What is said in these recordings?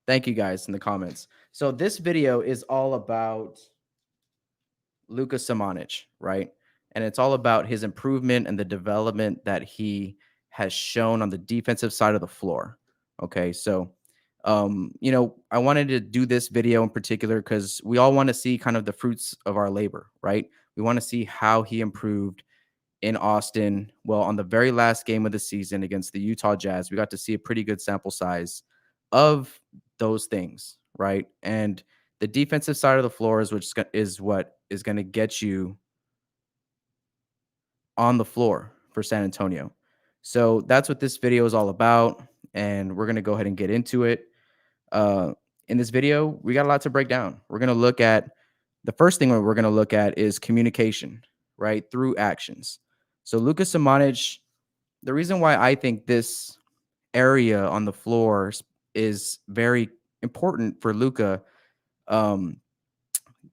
Thank you guys in the comments. So this video is all about Luka Samanic, right? And it's all about his improvement and the development that he has shown on the defensive side of the floor. Okay, so I wanted to do this video in particular because we all want to see kind of the fruits of our labor, right? We want to see how he improved in Austin. Well, on the very last game of the season against the Utah Jazz, we got to see a pretty good sample size of those things, right? And the defensive side of the floor is what is going to get you on the floor for San Antonio. So that's what this video is all about, and we're going to go ahead and get into it. Uh, in this video, we got a lot to break down. We're going to look at the first thing we're going to look at is communication, right, through actions. So Luka Samanic, the reason why I think this area on the floor is very important for Luka, um,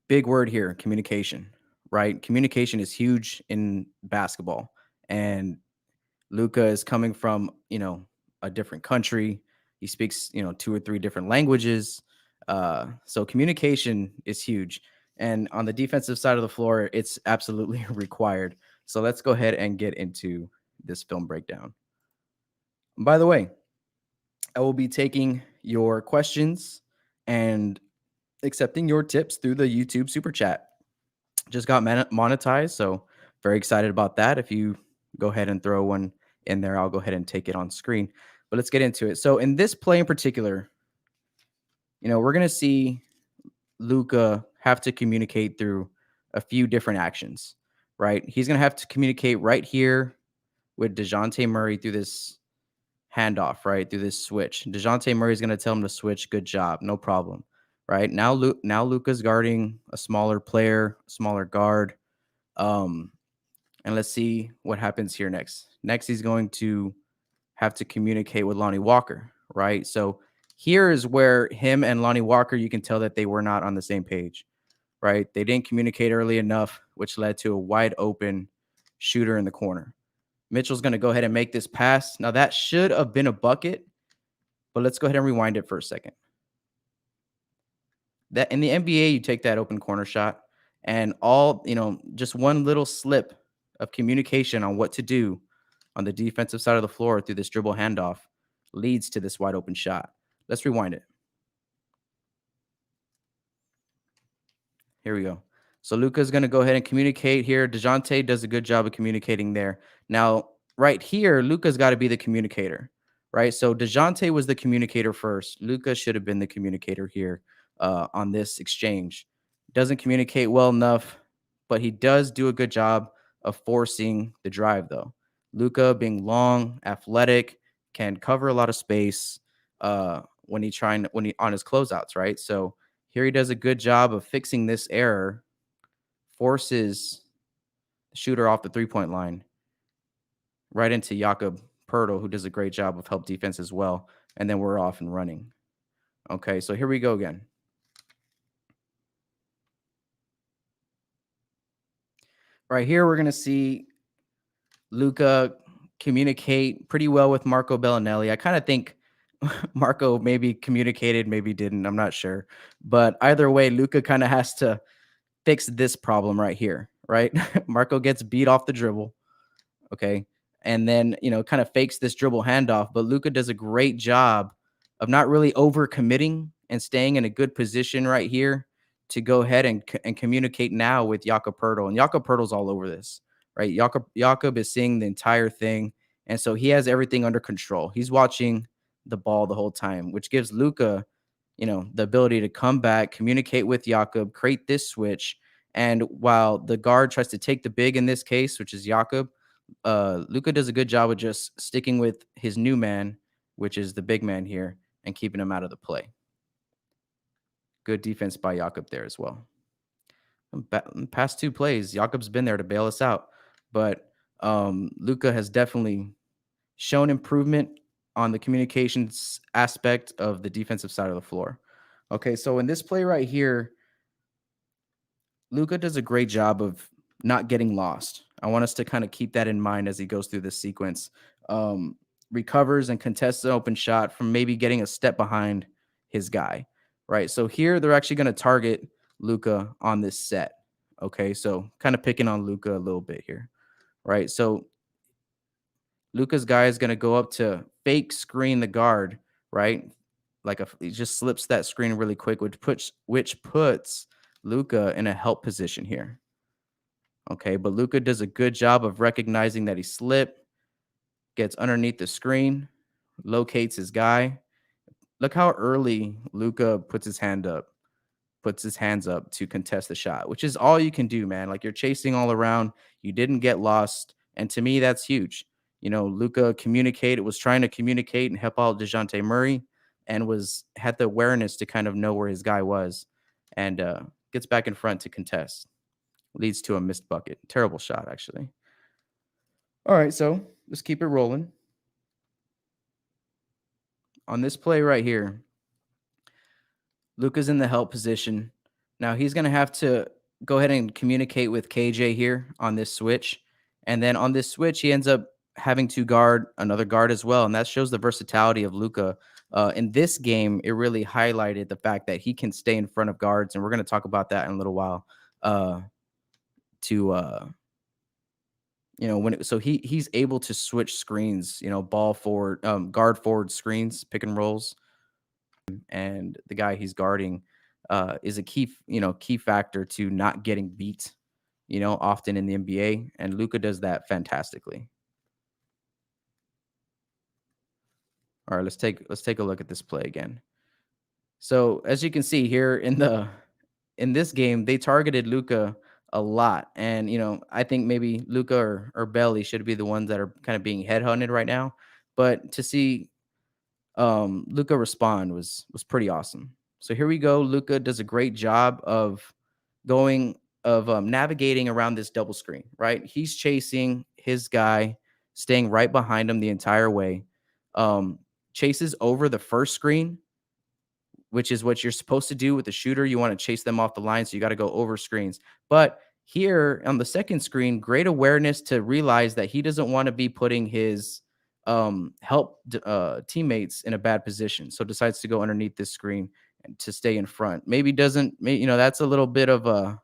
big word here, communication, right? Communication is huge in basketball, and Luka is coming from, a different country. He speaks, two or three different languages. So communication is huge. And on the defensive side of the floor, it's absolutely required. So let's go ahead and get into this film breakdown. By the way, I will be taking your questions and accepting your tips through the YouTube super chat. Just got monetized, so very excited about that. If you go ahead and throw one in there, I'll go ahead and take it on screen. But let's get into it. So in this play in particular, we're going to see Luka have to communicate through a few different actions, right? He's going to have to communicate right here with DeJounte Murray through this handoff, right? Through this switch. DeJounte Murray is going to tell him to switch. Good job. No problem. Right? Now Luka's guarding a smaller player, smaller guard. And let's see what happens here next. Next, he's going to have to communicate with Lonnie Walker, right? So here is where him and Lonnie Walker, you can tell that they were not on the same page, right? They didn't communicate early enough, which led to a wide open shooter in the corner. Mitchell's going to go ahead and make this pass. Now, that should have been a bucket, but let's go ahead and rewind it for a second. That in the NBA, you take that open corner shot and just one little slip of communication on what to do on the defensive side of the floor through this dribble handoff leads to this wide open shot. Let's rewind it. Here we go. So Luka's going to go ahead and communicate here. DeJounte does a good job of communicating there. Now, right here, Luka's got to be the communicator, right? So DeJounte was the communicator first. Luka should have been the communicator here on this exchange. Doesn't communicate well enough, but he does do a good job of forcing the drive, though. Luka, being long, athletic, can cover a lot of space when he on his closeouts, right? So here he does a good job of fixing this error, forces the shooter off the three-point line right into Jakob Pertl, who does a great job of help defense as well. And then we're off and running. Okay, so here we go again. Right here, we're going to see Luka communicate pretty well with Marco Bellinelli. I kind of think Marco maybe communicated, maybe didn't. I'm not sure. But either way, Luka kind of has to fix this problem right here, right? Marco gets beat off the dribble, okay? And then, kind of fakes this dribble handoff. But Luka does a great job of not really overcommitting and staying in a good position right here to go ahead and communicate now with Jakob Pertl. And Jakob Pertl's all over this, right? Jakob is seeing the entire thing. And so he has everything under control. He's watching the ball the whole time, which gives Luka, the ability to come back, communicate with Jakob, create this switch. And while the guard tries to take the big in this case, which is Jakob, Luka does a good job of just sticking with his new man, which is the big man here, and keeping him out of the play. Good defense by Jakob there as well. Past two plays, Jakob's been there to bail us out. But Luka has definitely shown improvement on the communications aspect of the defensive side of the floor. Okay, so in this play right here, Luka does a great job of not getting lost. I want us to kind of keep that in mind as he goes through this sequence. Recovers and contests an open shot from maybe getting a step behind his guy, right? So here they're actually going to target Luca on this set. Okay, so kind of picking on Luca a little bit here, right? So Luca's guy is going to go up to fake screen the guard, right? He just slips that screen really quick, which puts Luca in a help position here. Okay, but Luca does a good job of recognizing that he slipped, gets underneath the screen, locates his guy. Look how early Luca puts his hands up to contest the shot, which is all you can do, man. Like you're chasing all around, you didn't get lost, and to me, that's huge. Luca was trying to communicate and help out Dejounte Murray, and was had the awareness to kind of know where his guy was, and gets back in front to contest, leads to a missed bucket. Terrible shot, actually. All right, so let's keep it rolling on this play right here. Luka's in the help position. Now he's going to have to go ahead and communicate with KJ here on this switch. And then on this switch, he ends up having to guard another guard as well. And that shows the versatility of Luka. In this game, it really highlighted the fact that he can stay in front of guards. And we're going to talk about that in a little while. To so he's able to switch screens, ball forward, guard forward screens, pick and rolls, and the guy he's guarding is a key factor to not getting beat, often in the NBA, and Luka does that fantastically. All right, let's take a look at this play again. So as you can see here in this game, they targeted Luka a lot, and I think maybe Luka or Belly should be the ones that are kind of being headhunted right now, but to see Luka respond was pretty awesome. So here we go. Luka does a great job of navigating around this double screen, right? He's chasing his guy, staying right behind him the entire way. Chases over the first screen, which is what you're supposed to do with the shooter. You want to chase them off the line, so you got to go over screens. But here on the second screen, great awareness to realize that he doesn't want to be putting his teammates in a bad position. So decides to go underneath this screen and to stay in front. Maybe doesn't, that's a little bit of a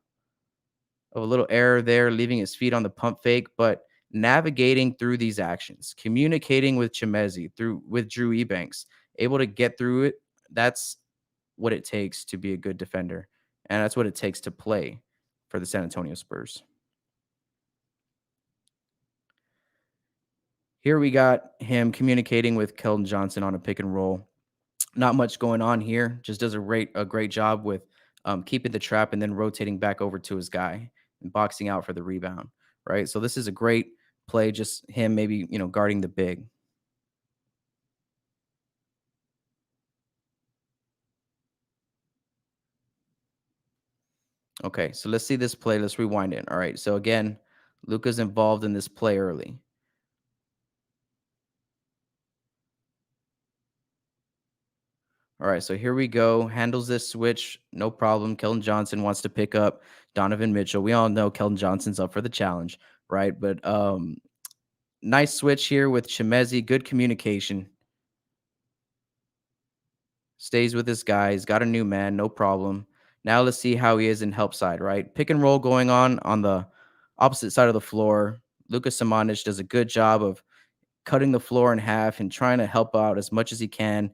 little error there, leaving his feet on the pump fake, but navigating through these actions, communicating with Chimezi, with Drew Ebanks, able to get through it. That's what it takes to be a good defender, and that's what it takes to play for the San Antonio Spurs. Here we got him communicating with Keldon Johnson on a pick and roll. Not much going on here. Just does a great job with keeping the trap and then rotating back over to his guy and boxing out for the rebound. Right. So this is a great play. Just him maybe guarding the big. Okay, so let's see this play. Let's rewind it. All right. So again, Luka's involved in this play early. All right, so here we go. Handles this switch, no problem. Keldon Johnson wants to pick up Donovan Mitchell. We all know Keldon Johnson's up for the challenge, right? But nice switch here with Chimezi. Good communication. Stays with this guy. He's got a new man, no problem. Now let's see how he is in help side, right? Pick and roll going on the opposite side of the floor. Luka Samanic does a good job of cutting the floor in half and trying to help out as much as he can,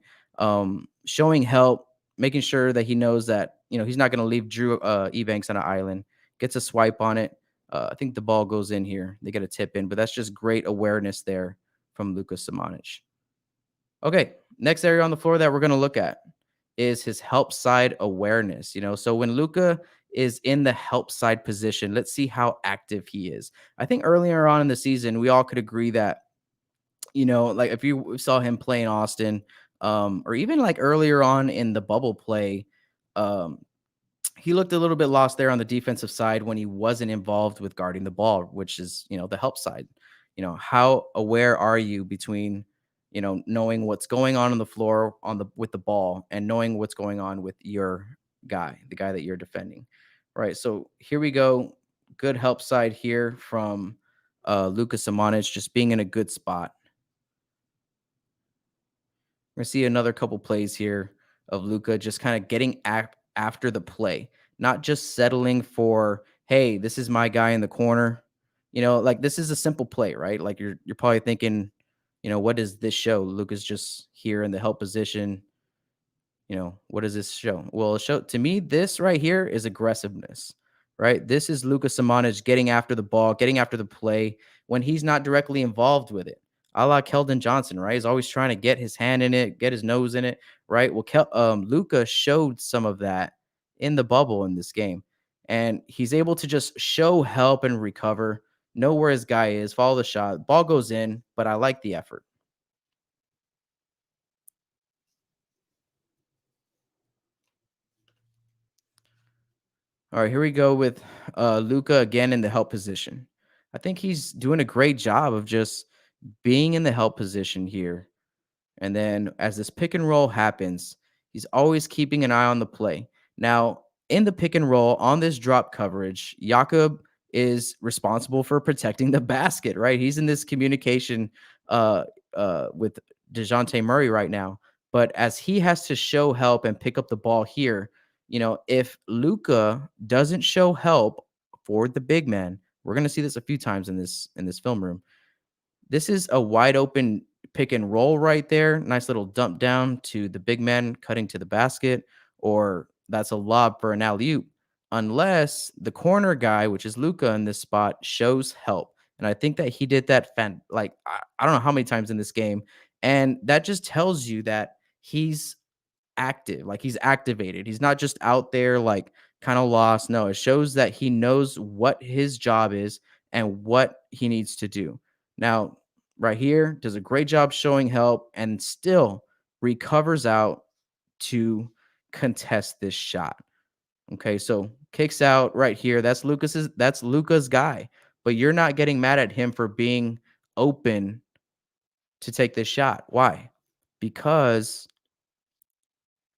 showing help, making sure that he knows that he's not going to leave Drew Ebanks on an island. Gets a swipe on it. I think the ball goes in here. They get a tip in, but that's just great awareness there from Luka Samanic. Okay, next area on the floor that we're going to look at is his help side awareness. So when Luka is in the help side position, let's see how active he is. I think earlier on in the season, we all could agree that like if you saw him play in Austin, or even like earlier on in the bubble play, um, he looked a little bit lost there on the defensive side when he wasn't involved with guarding the ball, which is, the help side. How aware are you between, knowing what's going on the floor with the ball and knowing what's going on with your guy, the guy that you're defending, right? So here we go. Good help side here from Luka Samanic, just being in a good spot. We're gonna see another couple plays here. of Luca just kind of getting after the play, not just settling for, hey, this is my guy in the corner. Like this is a simple play, right? Like you're probably thinking, what does this show? Luca's just here in the help position. What does this show? Well, show to me this right here is aggressiveness, right? This is Luka Samanic getting after the ball, getting after the play when he's not directly involved with it. A la Keldon Johnson, right? He's always trying to get his hand in it, get his nose in it, right? Well, Luka showed some of that in the bubble in this game, and he's able to just show help and recover, know where his guy is, follow the shot, ball goes in, but I like the effort. All right, here we go with Luca again in the help position. I think he's doing a great job of just being in the help position here. And then as this pick and roll happens, he's always keeping an eye on the play. Now, in the pick and roll on this drop coverage, Jakob is responsible for protecting the basket, right? He's in this communication uh, with DeJounte Murray right now. But as he has to show help and pick up the ball here, if Luca doesn't show help for the big man, we're going to see this a few times in this film room. This is a wide open pick and roll right there. Nice little dump down to the big man cutting to the basket, or that's a lob for an alley oop, unless the corner guy, which is Luca in this spot, shows help. And I think that he did that like I don't know how many times in this game. And that just tells you that he's active, like he's activated. He's not just out there like kind of lost. No, it shows that he knows what his job is and what he needs to do. Now, right here, does a great job showing help and still recovers out to contest this shot. Okay, so kicks out right here. That's Luca's guy, but you're not getting mad at him for being open to take this shot. Why? Because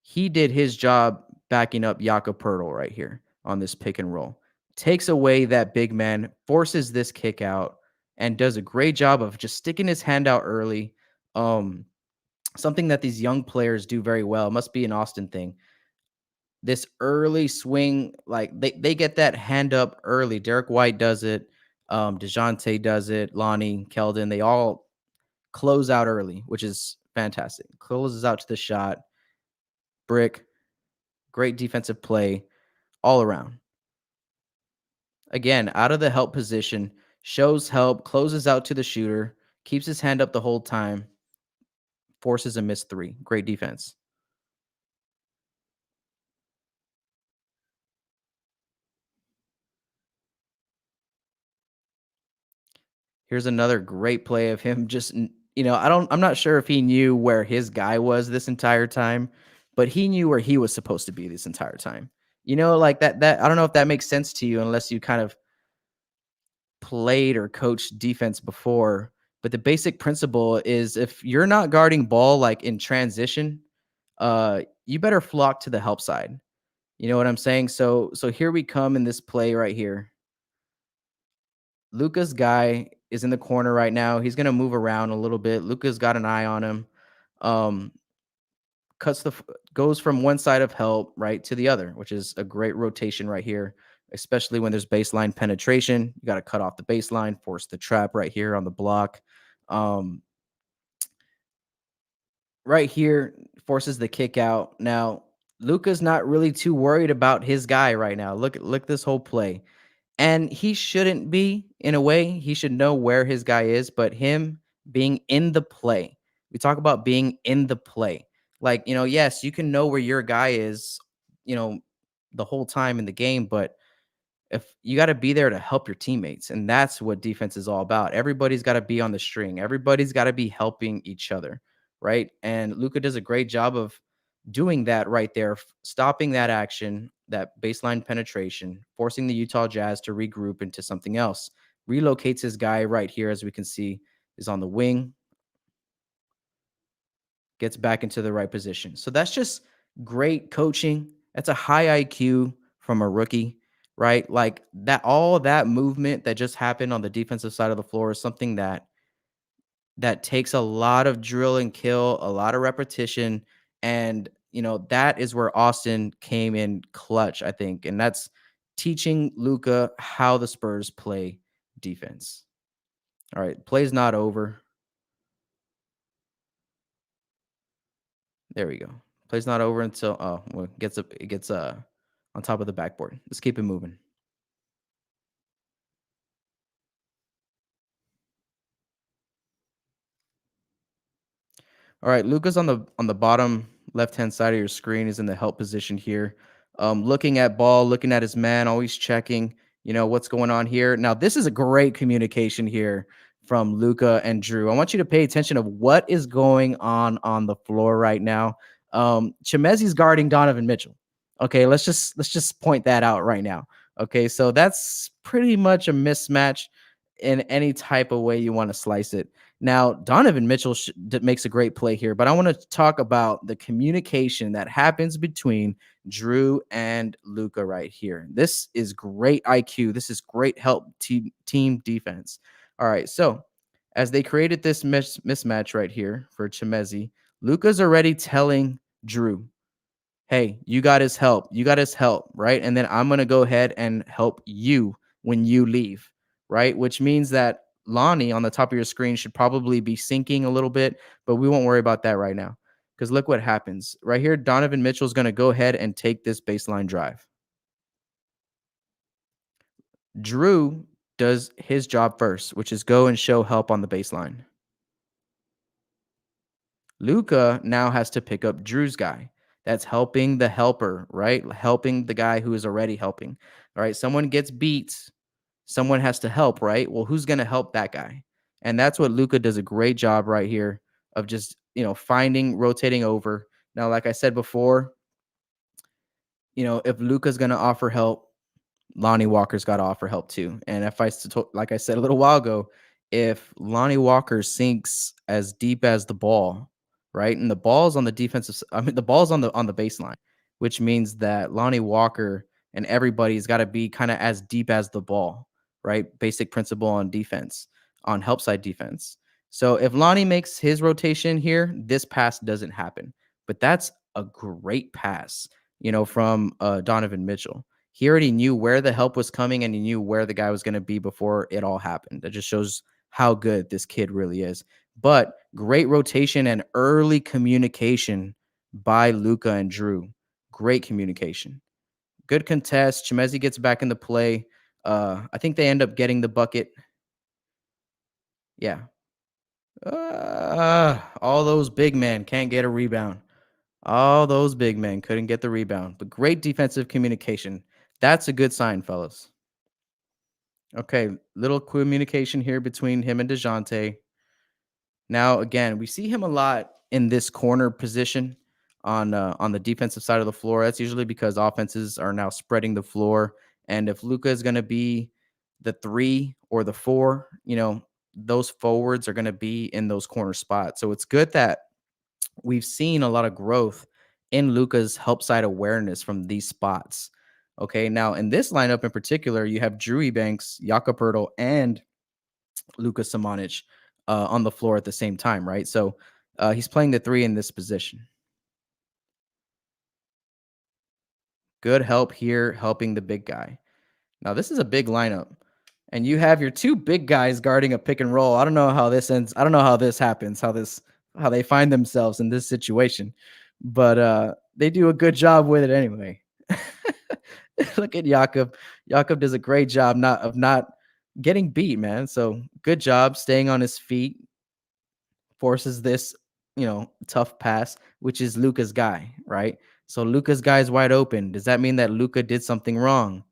he did his job backing up Jakob Poeltl right here on this pick and roll. Takes away that big man, forces this kick out, and does a great job of just sticking his hand out early. Um, Something that these young players do very well. It must be an Austin thing. This early swing, like they get that hand up early. Derek White does it. DeJounte does it. Lonnie, Keldon, they all close out early, which is fantastic. Closes out to the shot. Brick, great defensive play all around. Again, out of the help position, shows help, closes out to the shooter, keeps his hand up the whole time, forces a missed three. Great defense. Here's another great play of him just I'm not sure if he knew where his guy was this entire time, but he knew where he was supposed to be this entire time. Like that I don't know if that makes sense to you unless you kind of played or coached defense before, but the basic principle is if you're not guarding ball like in transition, you better flock to the help side. You know what I'm saying? So here we come in this play right here. Luca's guy is in the corner right now. He's gonna move around a little bit. Luca's got an eye on him. Um, cuts the goes from one side of help right to the other, which is a great rotation right here, especially when there's baseline penetration. You got to cut off the baseline, force the trap right here on the block. Um, right here forces the kick out. Now, Luca's not really too worried about his guy right now. Look this whole play. And he shouldn't be in a way. He should know where his guy is, but him being in the play. We talk about being in the play. Like, yes, you can know where your guy is, you know, the whole time in the game, but if you got to be there to help your teammates, and that's what defense is all about. Everybody's got to be on the string. Everybody's got to be helping each other, right? And Luca does a great job of doing that right there, stopping that action, that baseline penetration, forcing the Utah Jazz to regroup into something else. Relocates his guy right here, as we can see, is on the wing, gets back into the right position. So that's just great coaching. That's a high IQ from a rookie, right? Like that, all that movement that just happened on the defensive side of the floor is something that takes a lot of drill and kill, a lot of repetition, and that is where Austin came in clutch, I think. And that's teaching Luca how the Spurs play defense. All right, play's not over. There we go. Play's not over until well, it gets on top of the backboard. Let's keep it moving. All right, Luca's on the bottom left-hand side of your screen is in the help position here. Looking at ball, looking at his man, always checking, what's going on here. Now, this is a great communication here from Luca and Drew. I want you to pay attention of what is going on the floor right now. Chimezi's guarding Donovan Mitchell. Okay, let's just point that out right now. Okay, so that's pretty much a mismatch in any type of way you want to slice it. Now, Donovan Mitchell makes a great play here, but I want to talk about the communication that happens between Drew and Luca right here. This is great IQ. This is great help team defense. All right, so as they created this mismatch right here for Chimezi, Luca's already telling Drew, hey, you got his help. You got his help, right? And then I'm going to go ahead and help you when you leave, right? Which means that Lonnie on the top of your screen should probably be sinking a little bit, but we won't worry about that right now. Because look what happens. Right here, Donovan Mitchell is going to go ahead and take this baseline drive. Drew does his job first, which is go and show help on the baseline. Luca now has to pick up Drew's guy. That's helping the helper, right? Helping the guy who is already helping. All right. Someone gets beat. Someone has to help, right? Well, who's going to help that guy? And that's what Luca does a great job right here of just, finding, rotating over. Now, like I said before, if Luca's going to offer help, Lonnie Walker's got to offer help too. And like I said a little while ago, if Lonnie Walker sinks as deep as the ball, right, and the ball's on the the ball's on the baseline, which means that Lonnie Walker and everybody's got to be kind of as deep as the ball, right? Basic principle on defense, on help side defense. So if Lonnie makes his rotation here, this pass doesn't happen. But that's a great pass, from Donovan Mitchell. He already knew where the help was coming and he knew where the guy was going to be before it all happened. That just shows how good this kid really is. But great rotation and early communication by Luca and Drew. Great communication. Good contest. Chimezi gets back in the play. I think they end up getting the bucket. Yeah. All those big men can't get a rebound. All those big men couldn't get the rebound. But great defensive communication. That's a good sign, fellas. Okay, little communication here between him and DeJounte. Now, again, we see him a lot in this corner position on the defensive side of the floor. That's usually because offenses are now spreading the floor, and if Luca is going to be the 3 or the 4, those forwards are going to be in those corner spots. So it's good that we've seen a lot of growth in Luca's help side awareness from these spots. Okay, now in this lineup in particular, you have Drew Banks, Jakob Poeltl, and Luka Samanic on the floor at the same time, right? So he's playing the 3 in this position. Good help here, helping the big guy. Now this is a big lineup, and you have your 2 big guys guarding a pick and roll. I don't know how this ends. I don't know how this happens. How they find themselves in this situation, but they do a good job with it anyway. Look at Jakob. Jakob does a great job not getting beat, man. So good job staying on his feet, forces this, tough pass, which is Luca's guy, right? So Luca's guy is wide open. Does that mean that Luca did something wrong?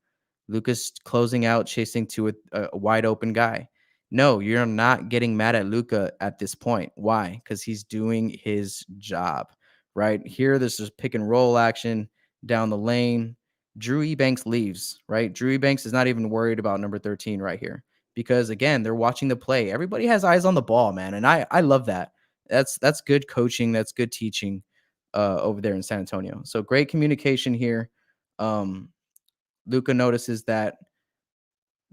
Luca's closing out, chasing to a wide open guy. No, you're not getting mad at Luca at this point. Why? Because he's doing his job, right? Here, there's this pick and roll action down the lane. Drew Ebanks leaves, right? Drew Ebanks is not even worried about number 13 right here because, again, they're watching the play. Everybody has eyes on the ball, man, and I love that. That's good coaching. That's good teaching over there in San Antonio. So great communication here. Luca notices that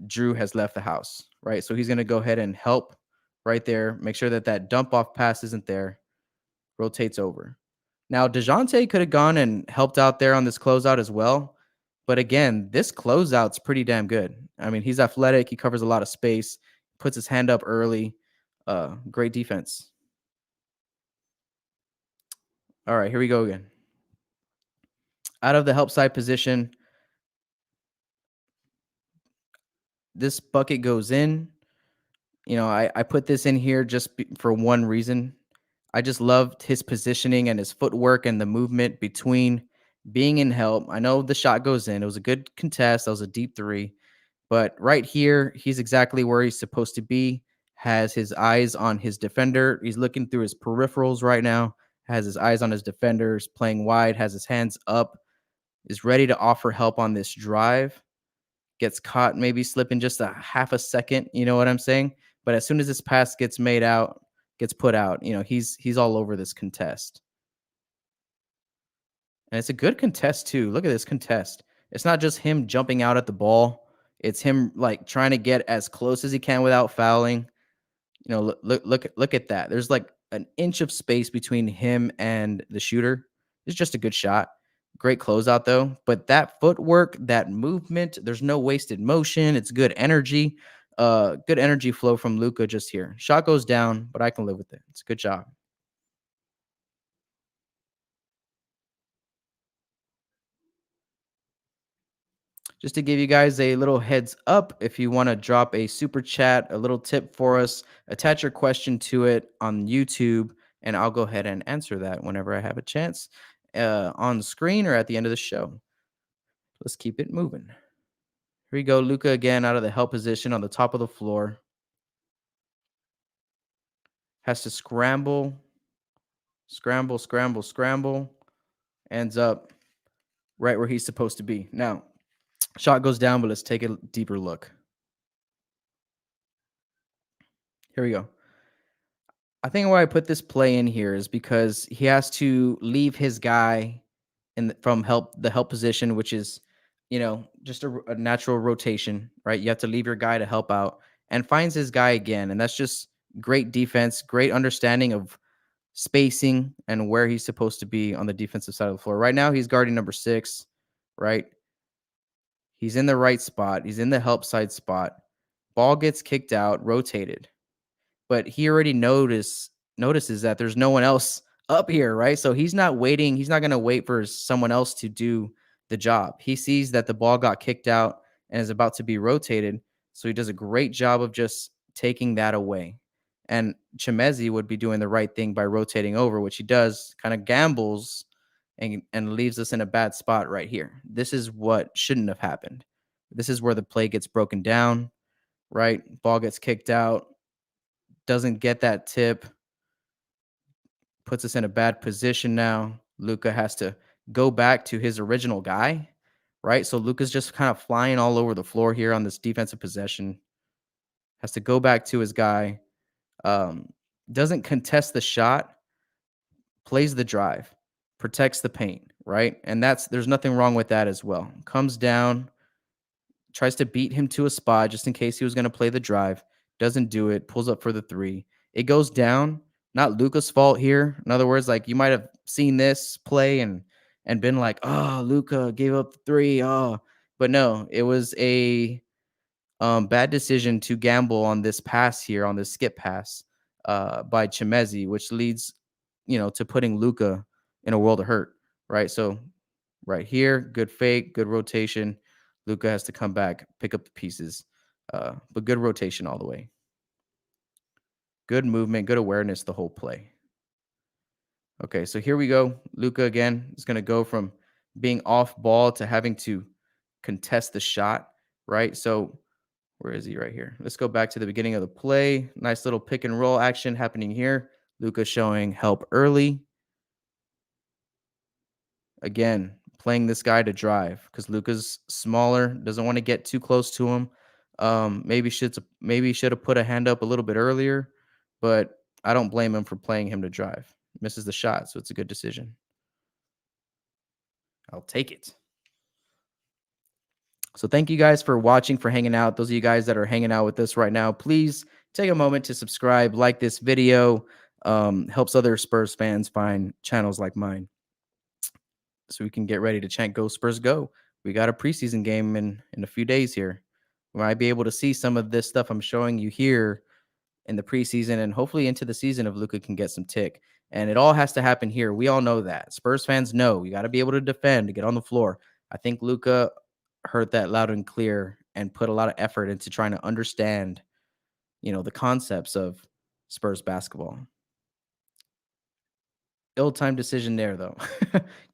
Drew has left the house, right? So he's going to go ahead and help right there, make sure that that dump off pass isn't there, rotates over. Now, DeJounte could have gone and helped out there on this closeout as well. But again, this closeout's pretty damn good. I mean, he's athletic. He covers a lot of space, puts his hand up early. Great defense. All right, here we go again. Out of the help side position, this bucket goes in. I put this in here just for one reason. I just loved his positioning and his footwork and the movement between being in help. I know the shot goes in. It was a good contest. That was a deep three. But right here, he's exactly where he's supposed to be. Has his eyes on his defender. He's looking through his peripherals right now. Has his eyes on his defenders, playing wide, has his hands up, is ready to offer help on this drive. Gets caught maybe slipping just a half a second, you know what I'm saying? But as soon as this pass gets made out, gets put out, he's all over this contest. And it's a good contest too. Look at this contest. It's not just him jumping out at the ball. It's him like trying to get as close as he can without fouling. Look at that. There's like an inch of space between him and the shooter. It's just a good shot. Great closeout though. But that footwork, that movement, there's no wasted motion. It's good energy. Good energy flow from Luca just here. Shot goes down, but I can live with it. It's a good job. Just to give you guys a little heads up, if you want to drop a super chat, a little tip for us, attach your question to it on YouTube, and I'll go ahead and answer that whenever I have a chance on the screen or at the end of the show. Let's keep it moving. Here we go. Luca again out of the help position on the top of the floor. Has to scramble, scramble, scramble, scramble. Ends up right where he's supposed to be. Now, shot goes down, but let's take a deeper look. Here we go. I think why I put this play in here is because he has to leave his guy from the help position, which is, just a natural rotation, right? You have to leave your guy to help out and finds his guy again. And that's just great defense, great understanding of spacing and where he's supposed to be on the defensive side of the floor. Right now, he's guarding number 6, right? He's in the right spot. He's in the help side spot. Ball gets kicked out, rotated. But he already notices that there's no one else up here, right? So he's not waiting. He's not going to wait for someone else to do the job. He sees that the ball got kicked out and is about to be rotated. So he does a great job of just taking that away. And Chimezi would be doing the right thing by rotating over, which he does, kind of gambles and leaves us in a bad spot right here. This is what shouldn't have happened. This is where the play gets broken down, right? Ball gets kicked out, doesn't get that tip, puts us in a bad position now. Luca has to go back to his original guy, right? So Luca's just kind of flying all over the floor here on this defensive possession. Has to go back to his guy. Doesn't contest the shot, plays the drive, protects the paint, right? And there's nothing wrong with that as well. Comes down, tries to beat him to a spot just in case he was going to play the drive. Doesn't do it. Pulls up for the 3. It goes down. Not Luca's fault here. In other words, like you might have seen this play and been like, "Oh, Luca gave up the 3." Oh, but no, it was a bad decision to gamble on this pass here, on this skip pass by Chimezi, which leads, to putting Luca in a world of hurt, right? So right here, good fake, good rotation. Luca has to come back, pick up the pieces, but good rotation all the way. Good movement, good awareness the whole play. Okay, so here we go. Luca again is going to go from being off ball to having to contest the shot, right? So where is he right here? Let's go back to the beginning of the play. Nice little pick and roll action happening here. Luca showing help early. Again, playing this guy to drive because Luca's smaller, doesn't want to get too close to him. Maybe should have put a hand up a little bit earlier, but I don't blame him for playing him to drive. Misses the shot, so it's a good decision. I'll take it. So thank you guys for watching, for hanging out. Those of you guys that are hanging out with us right now, please take a moment to subscribe, like this video. Helps other Spurs fans find channels like mine. so we can get ready to chant "Go Spurs Go." We got a preseason game in a few days here. We might be able to see some of this stuff I'm showing you here in the preseason and hopefully into the season if Luca can get some tick. And it all has to happen here. We all know that. Spurs fans know you got to be able to defend, to get on the floor. I think Luca heard that loud and clear and put a lot of effort into trying to understand, the concepts of Spurs basketball. Ill-timed decision there, though.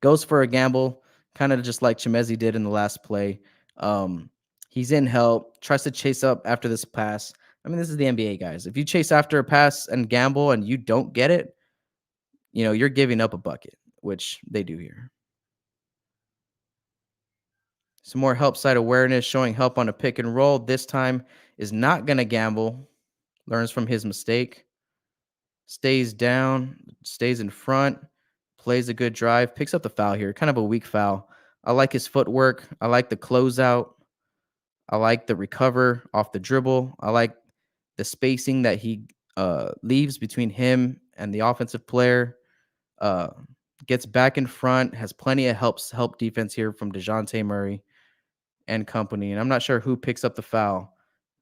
Goes for a gamble, kind of just like Chimezi did in the last play. Um, he's in help, tries to chase up after this pass. I mean, this is the NBA, guys. If you chase after a pass and gamble and you don't get it, you're giving up a bucket, which they do here. Some more help side awareness, showing help on a pick and roll. This time is not going to gamble, learns from his mistake, stays down, stays in front, plays a good drive, picks up the foul here. Kind of a weak foul. I like his footwork. I like the closeout. I like the recover off the dribble. I like the spacing that he leaves between him and the offensive player. Uh, Gets back in front, has plenty of help defense here from DeJounte Murray and company. And I'm not sure who picks up the foul,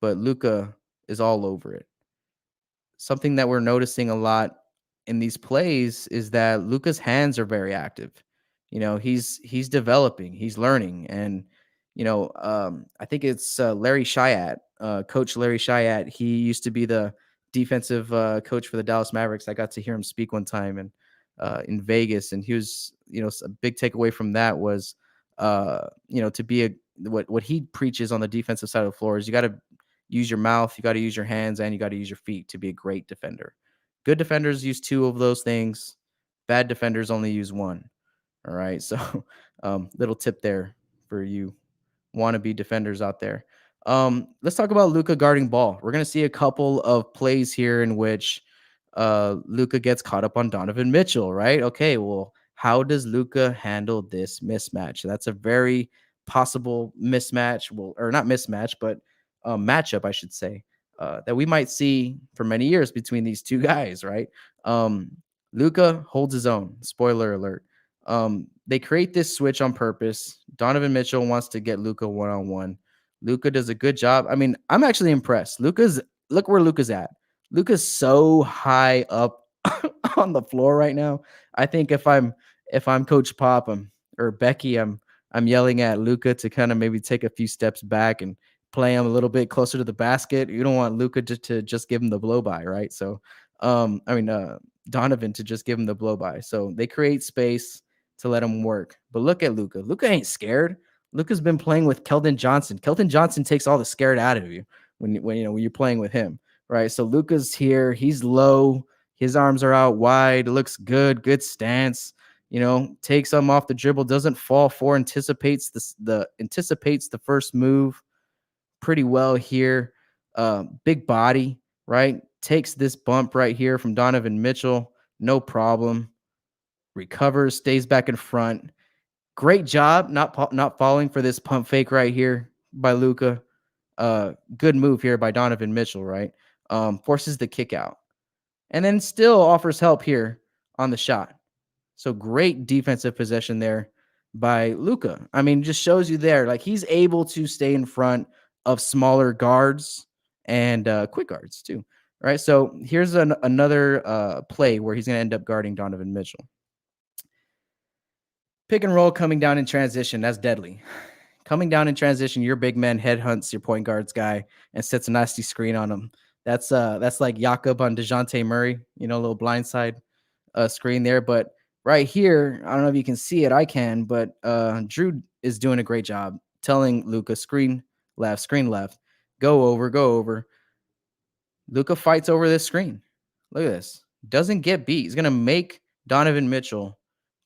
but Luca is all over it. Something that we're noticing a lot in these plays is that Luca's hands are very active. He's developing, he's learning, and I think it's Larry Shiat, Coach Larry Shiat. He used to be the defensive coach for the Dallas Mavericks. I got to hear him speak one time and in Vegas, and he was, a big takeaway from that was, to be what he preaches on the defensive side of the floor is you got to use your mouth, you got to use your hands, and you got to use your feet to be a great defender. Good defenders use two of those things. Bad defenders only use one. All right. So, little tip there for you wannabe defenders out there. Let's talk about Luca guarding ball. We're going to see a couple of plays here in which Luca gets caught up on Donovan Mitchell, right? Okay. Well, how does Luca handle this mismatch? That's a very possible mismatch. Well, or not mismatch, but matchup, I should say, that we might see for many years between these two guys, right? Luca holds his own. Spoiler alert. They create this switch on purpose. Donovan Mitchell wants to get Luca one-on-one. Luca does a good job. I mean, I'm actually impressed. Look where Luca's at. Luca's so high up on the floor right now. I think if I'm Coach Pop or Becky, I'm yelling at Luca to kind of maybe take a few steps back and play him a little bit closer to the basket. You don't want Luca to just give him the blow by, right? So, Donovan to just give him the blow by. So they create space to let him work. But look at Luca. Luca ain't scared. Luca's been playing with Keldon Johnson. Keldon Johnson takes all the scared out of you when you're playing with him, right? So Luca's here. He's low. His arms are out wide. It looks good. Good stance. Takes them off the dribble. Doesn't fall for. Anticipates the first move pretty well here. Big body, right? Takes this bump right here from Donovan Mitchell. No problem. Recovers, stays back in front. Great job not falling for this pump fake right here by Luca. Good move here by Donovan Mitchell, right? Forces the kick out. And then still offers help here on the shot. So great defensive possession there by Luca. I mean, just shows you there, like he's able to stay in front of smaller guards and quick guards too. Right. So here's another play where he's going to end up guarding Donovan Mitchell. Pick and roll coming down in transition. That's deadly. Coming down in transition, your big man headhunts your point guards guy and sets a nasty screen on him. That's like Jakob on DeJounte Murray, a little blindside screen there. But right here, I don't know if you can see it. I can, but Drew is doing a great job telling Luca screen left, go over. Luca fights over this screen. Look at this. Doesn't get beat. He's going to make Donovan Mitchell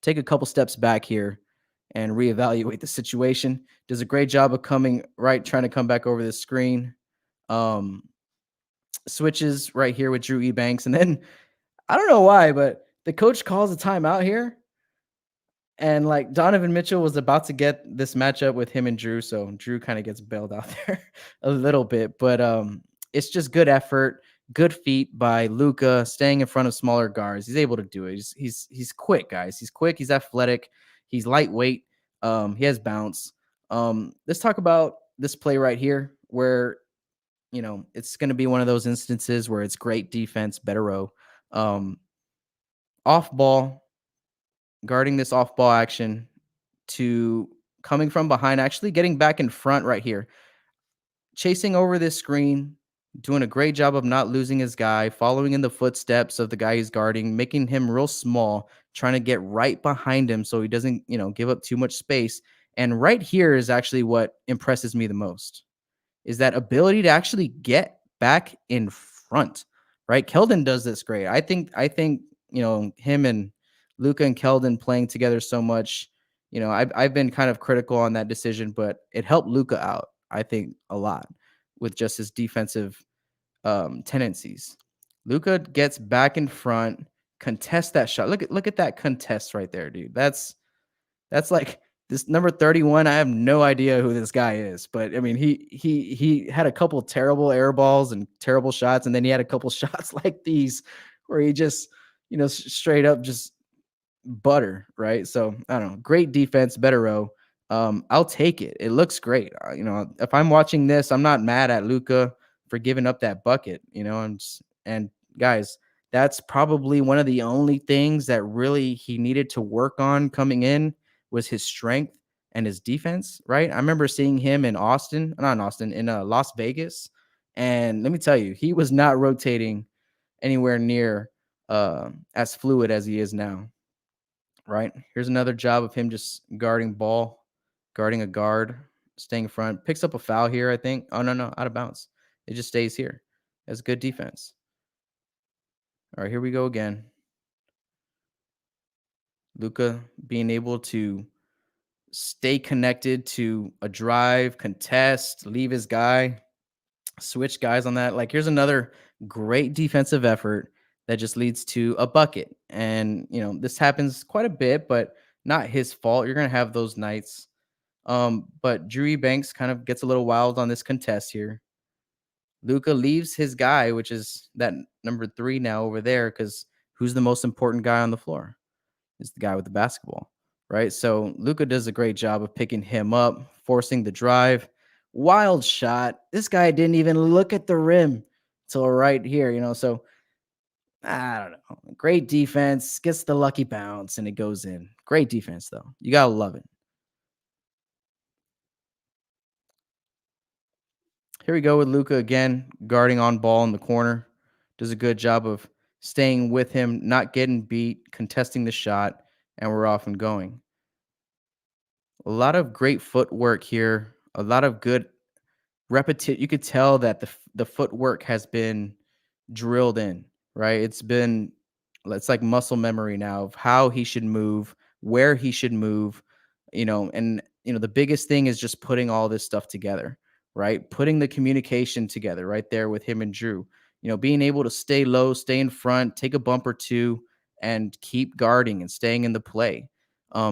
take a couple steps back here and reevaluate the situation. Does a great job of coming right, trying to come back over this screen. Switches right here with Drew Ebanks. And then I don't know why, but the coach calls a timeout here. And like Donovan Mitchell was about to get this matchup with him and Drew. So Drew kind of gets bailed out there a little bit. But it's just good effort, good feet by Luca, staying in front of smaller guards. He's able to do it. He's quick, guys. He's quick. He's athletic. He's lightweight. He has bounce. Let's talk about this play right here, where it's going to be one of those instances where it's great defense, better row, off ball, guarding this off ball action to coming from behind, actually getting back in front right here, chasing over this screen, doing a great job of not losing his guy, following in the footsteps of the guy he's guarding, making him real small, trying to get right behind him so he doesn't, give up too much space. And right here is actually what impresses me the most is that ability to actually get back in front, right? Keldon does this great. I think, him and Luca and Keldon playing together so much, I've been kind of critical on that decision, but it helped Luca out, I think, a lot with just his defensive tendencies. Luca gets back in front, contest that shot. Look at that contest right there, dude. That's like this number 31. I have no idea who this guy is, but I mean, he had a couple terrible air balls and terrible shots, and then he had a couple shots like these where he just, straight up just butter, right? So I don't know. Great defense, better row. I'll take it. It looks great. If I'm watching this, I'm not mad at Luca for giving up that bucket. And guys, that's probably one of the only things that really he needed to work on coming in was his strength and his defense, right? I remember seeing him in Austin, not in Austin, in Las Vegas, and let me tell you, he was not rotating anywhere near as fluid as he is now. Right? Here's another job of him just guarding ball, guarding a guard, staying in front. Picks up a foul here, I think. Oh, no, out of bounds. It just stays here. That's good defense. All right, here we go again. Luca being able to stay connected to a drive, contest, leave his guy, switch guys on that. Like, here's another great defensive effort that just leads to a bucket. And, this happens quite a bit, but not his fault. You're going to have those nights. But Drew Banks kind of gets a little wild on this contest here. Luca leaves his guy, which is that number 3 now over there, because who's the most important guy on the floor? Is the guy with the basketball, right? So Luca does a great job of picking him up, forcing the drive. Wild shot. This guy didn't even look at the rim till right here, So I don't know. Great defense, gets the lucky bounce, and it goes in. Great defense, though. You gotta love it. Here we go with Luca again, guarding on ball in the corner. Does a good job of staying with him, not getting beat, contesting the shot, and we're off and going. A lot of great footwork here. A lot of good repetition. You could tell that the footwork has been drilled in, right? It's like muscle memory now of how he should move, where he should move, and the biggest thing is just putting all this stuff together, right? Putting the communication together right there with him and Drew. Being able to stay low, stay in front, take a bump or two, and keep guarding and staying in the play.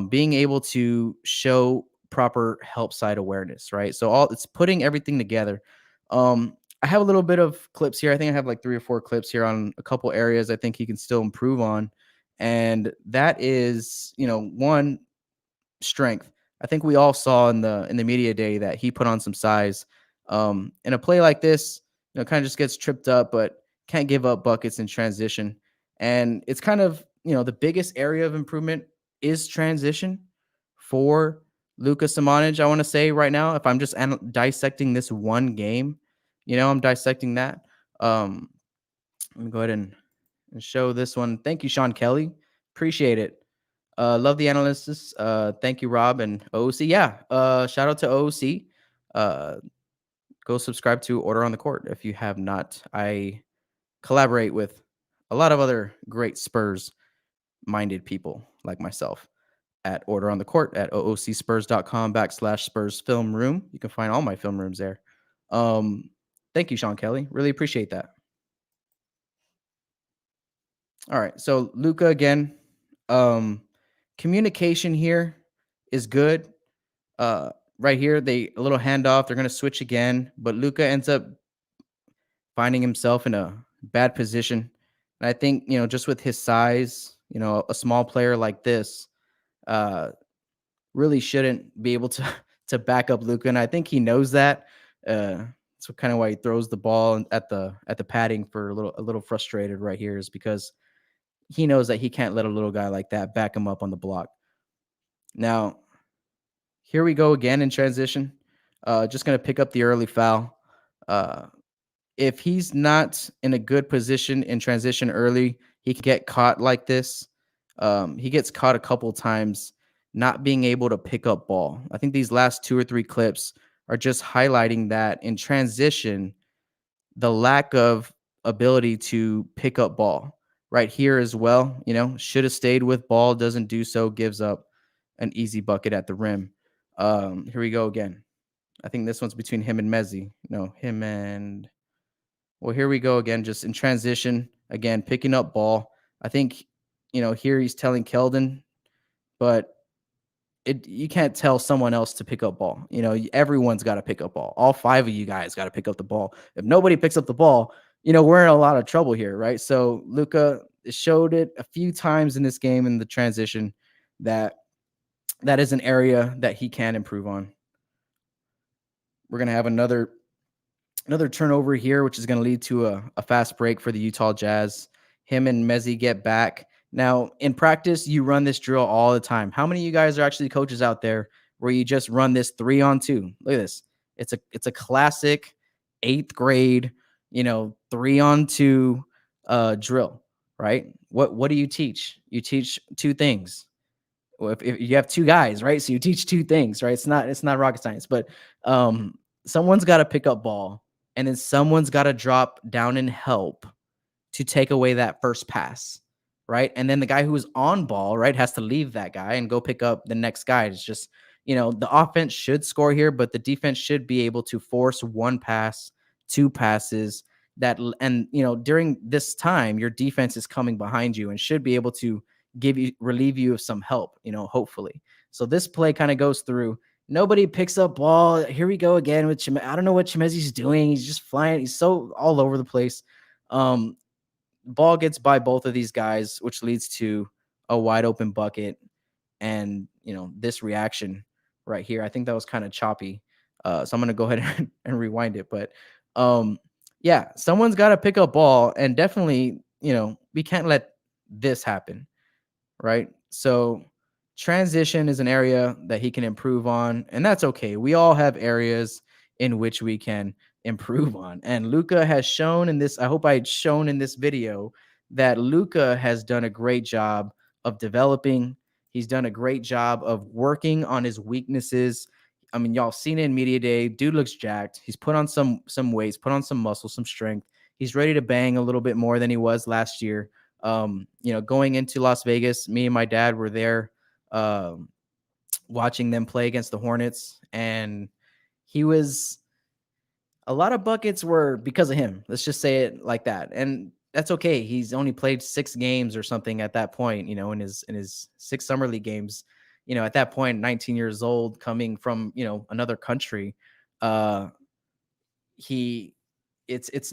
Being able to show proper help side awareness, right? So all it's putting everything together. I have a little bit of clips here. I think I have like 3 or 4 clips here on a couple areas I think he can still improve on. And that is, one, strength. I think we all saw in the media day that he put on some size. In a play like this, kind of just gets tripped up, but can't give up buckets in transition. And it's kind of, the biggest area of improvement is transition for Luka Samanic. I want to say right now, if I'm just dissecting this one game, I'm dissecting that. Um, Let me go ahead and show this one. Thank you, Sean Kelly. Appreciate it. Love the analysis. Thank you, Rob and OOC. Yeah. Shout out to OOC. Uh, Go subscribe to Order on the Court if you have not. I collaborate with a lot of other great Spurs minded people like myself at Order on the Court at oocspurs.com/Spurs Film Room. You can find all my film rooms there. Thank you, Sean Kelly. Really appreciate that. All right. So Luca again. Communication here is good. Right here, a little handoff. They're gonna switch again, but Luca ends up finding himself in a bad position. And I think just with his size, a small player like this, uh, really shouldn't be able to to back up Luca, and I think he knows that. So kind of why he throws the ball at the padding for a little frustrated right here is because he knows that he can't let a little guy like that back him up on the block. Now, here we go again in transition. Just gonna pick up the early foul. Uh, if he's not in a good position in transition early, he can get caught like this. He gets caught a couple times not being able to pick up ball. I think these last two or three clips are just highlighting that in transition, the lack of ability to pick up ball. Right here as well, should have stayed with ball, doesn't do so, gives up an easy bucket at the rim. Here we go again. I think this one's between him and Mezzi. No, him and well, here we go again, just in transition, again, picking up ball. I think, here he's telling Keldon, but you can't tell someone else to pick up ball. Everyone's got to pick up ball. All five of you guys got to pick up the ball. If nobody picks up the ball, we're in a lot of trouble here, right? So Luca showed it a few times in this game in the transition that that is an area that he can improve on. We're gonna have another turnover here, which is going to lead to a fast break for the Utah Jazz. Him and Mezzi get back. Now, in practice, you run this drill all the time. How many of you guys are actually coaches out there where you just run this 3-on-2? Look at this. It's a classic 8th grade, 3-on-2 drill, right? What do you teach? You teach two things. Well, if you have two guys, right? So you teach two things, right? It's not rocket science, but someone's got to pick up ball, and then someone's got to drop down and help to take away that first pass, right? And then the guy who is on ball, right, has to leave that guy and go pick up the next guy. It's just, the offense should score here, but the defense should be able to force one pass, two passes and during this time, your defense is coming behind you and should be able to relieve you of some help, hopefully. So this play kind of goes through. Nobody picks up ball. Here we go again with Chime. I don't know what Chimezi's doing. He's just flying. He's so all over the place. Ball gets by both of these guys, which leads to a wide open bucket. And, this reaction right here, I think that was kind of choppy. So I'm going to go ahead and rewind it. But yeah, someone's got to pick up ball. And definitely, we can't let this happen. Right. So transition is an area that he can improve on, and that's okay. We all have areas in which we can improve on. And Luca has shown in this, I hope I had shown in this video that Luca has done a great job of developing. He's done a great job of working on his weaknesses. I mean, y'all seen it in media day. Dude looks jacked. He's put on some weights, put on some muscle, some strength. He's ready to bang a little bit more than he was last year. Going into Las Vegas, me and my dad were there watching them play against the Hornets, and a lot of buckets were because of him. Let's just say it like that. And that's okay. He's only played 6 games or something at that point, in his 6 summer league games. At that point, 19 years old, coming from, another country, it's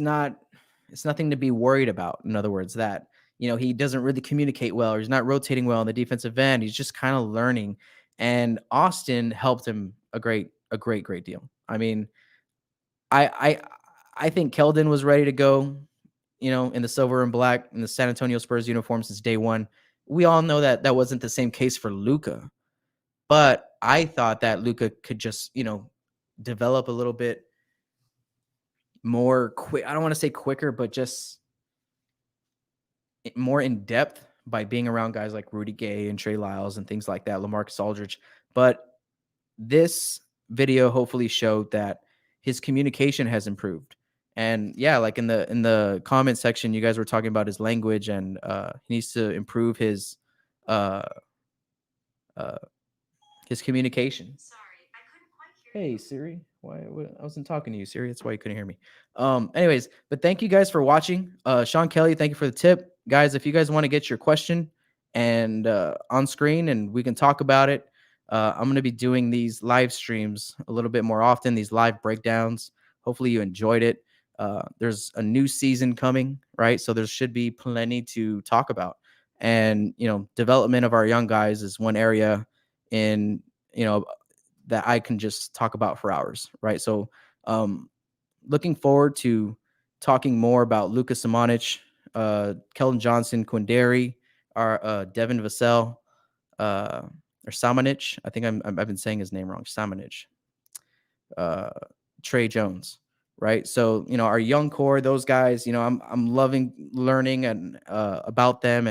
nothing to be worried about. In other words, that he doesn't really communicate well, or he's not rotating well on the defensive end. He's just kind of learning, and Austin helped him a great deal. I mean, I think Keldon was ready to go, in the silver and black in the San Antonio Spurs uniform since day one. We all know that that wasn't the same case for Luca, but I thought that Luca could just develop a little bit more quick. I don't want to say quicker, but just more in depth by being around guys like Rudy Gay and Trey Lyles and things like that, LaMarcus Aldridge. But this video hopefully showed that his communication has improved. And yeah, like in the comment section, you guys were talking about his language, and he needs to improve his communication. Sorry, I couldn't quite hear you. Hey Siri, why I wasn't talking to you, Siri? That's why you couldn't hear me. Anyways, but thank you guys for watching. Sean Kelly, thank you for the tip, guys. If you guys want to get your question and on screen, and we can talk about it. I'm going to be doing these live streams a little bit more often, these live breakdowns. Hopefully you enjoyed it. There's a new season coming, right? So there should be plenty to talk about. And, development of our young guys is one area in you know, that I can just talk about for hours, right? So, um, looking forward to talking more about Luka Samanic, Keldon Johnson, Quindary, our Devin Vassell, uh, or Samanic. I think I've been saying his name wrong. Samanic. Uh, Trey Jones, right? So, you know, our young core, those guys, you know, I'm loving learning and about them,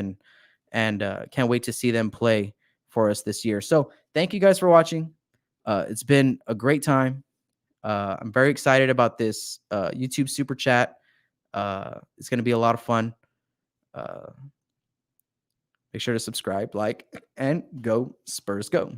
and can't wait to see them play for us this year. So, thank you guys for watching. It's been a great time. I'm very excited about this YouTube super chat. It's going to be a lot of fun. Uh, Make sure to subscribe, like, and go Spurs go.